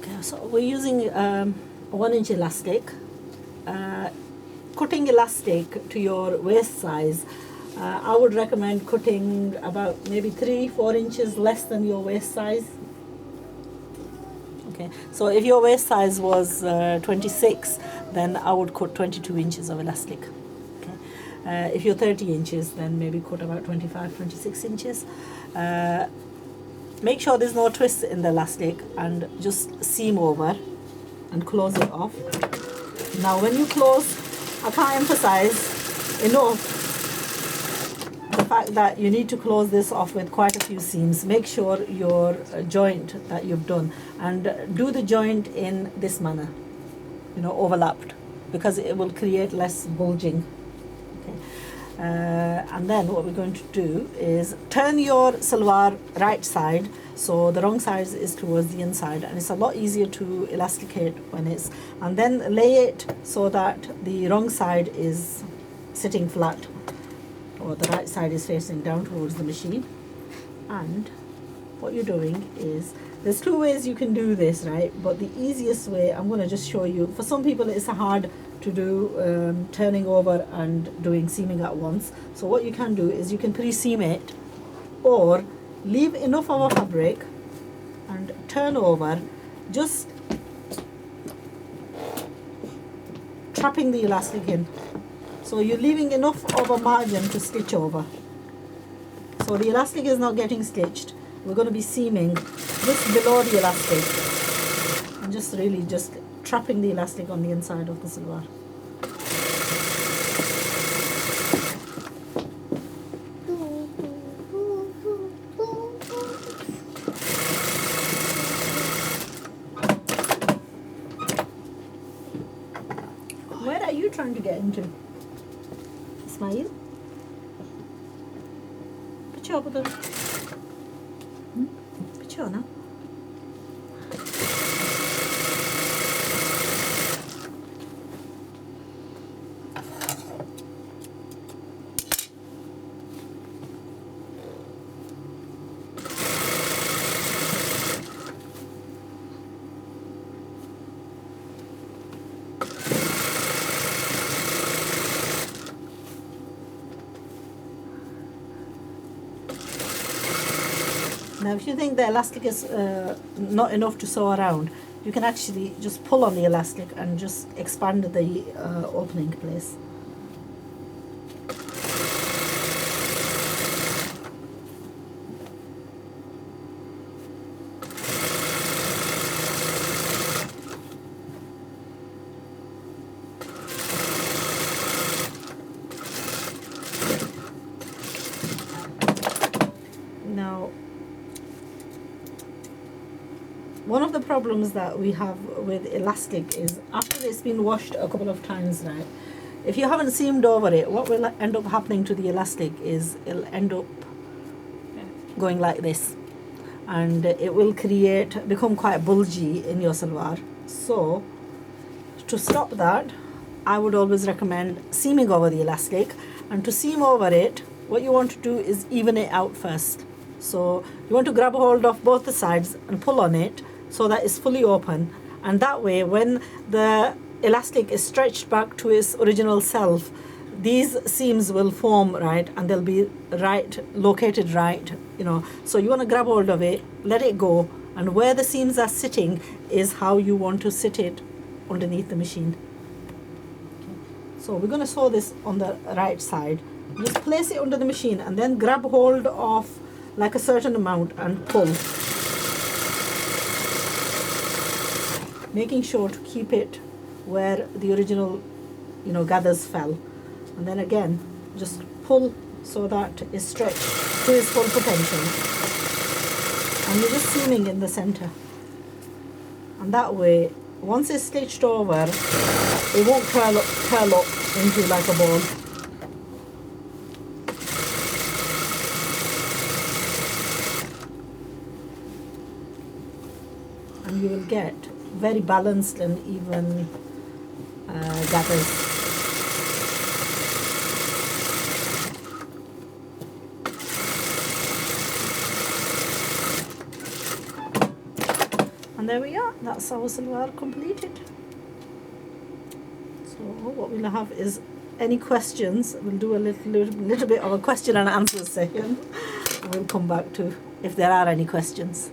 Okay, so we're using a 1-inch elastic. Cutting elastic to your waist size, I would recommend cutting about maybe 3-4 inches less than your waist size. Okay, so if your waist size was 26, then I would cut 22 inches of elastic. Okay, if you're 30 inches, then maybe cut about 25-26 inches. Make sure there's no twist in the elastic and just seam over and close it off. Now when you close, I can't emphasize enough the fact that you need to close this off with quite a few seams. Make sure your joint that you've done, and do the joint in this manner, overlapped, because it will create less bulging. Okay. And then what we're going to do is turn your salwar right side, so the wrong side is towards the inside, and it's a lot easier to elasticate when it's, and then lay it so that the wrong side is sitting flat, or the right side is facing down towards the machine. And what you're doing is, there's 2 ways you can do this, right? But the easiest way, I'm going to just show you. For some people it's hard to do turning over and doing seaming at once. So what you can do is you can pre-seam it, or leave enough of a fabric and turn over, just trapping the elastic in. So you're leaving enough of a margin to stitch over. So the elastic is not getting stitched. We're going to be seaming just below the elastic, and just really just trapping the elastic on the inside of the salwar. Where are you trying to get into, Ismail? Pichho putar. Pichho na. Now if you think the elastic is not enough to sew around, you can actually just pull on the elastic and just expand the opening place. Now, one of the problems that we have with elastic is, after it's been washed a couple of times, right, if you haven't seamed over it, what will end up happening to the elastic is it'll end up going like this, and it will become quite bulgy in your salwar. So to stop that, I would always recommend seaming over the elastic. And to seam over it, what you want to do is even it out first. So you want to grab a hold of both the sides and pull on it so that it's fully open, and that way when the elastic is stretched back to its original self, these seams will form right, and they'll be located right, so you want to grab hold of it, let it go, and where the seams are sitting is how you want to sit it underneath the machine. So we're going to sew this on the right side. Just place it under the machine and then grab hold of like a certain amount and pull, making sure to keep it where the original gathers fell, and then again just pull so that it's stretched to its full potential, and you're just seaming in the center, and that way once it's stitched over, it won't curl up into like a ball. And you will get very balanced and even gathers. And there we are, that's our salwar completed. So what we'll have is any questions. We'll do a little bit of a question and answer session. We'll come back to if there are any questions.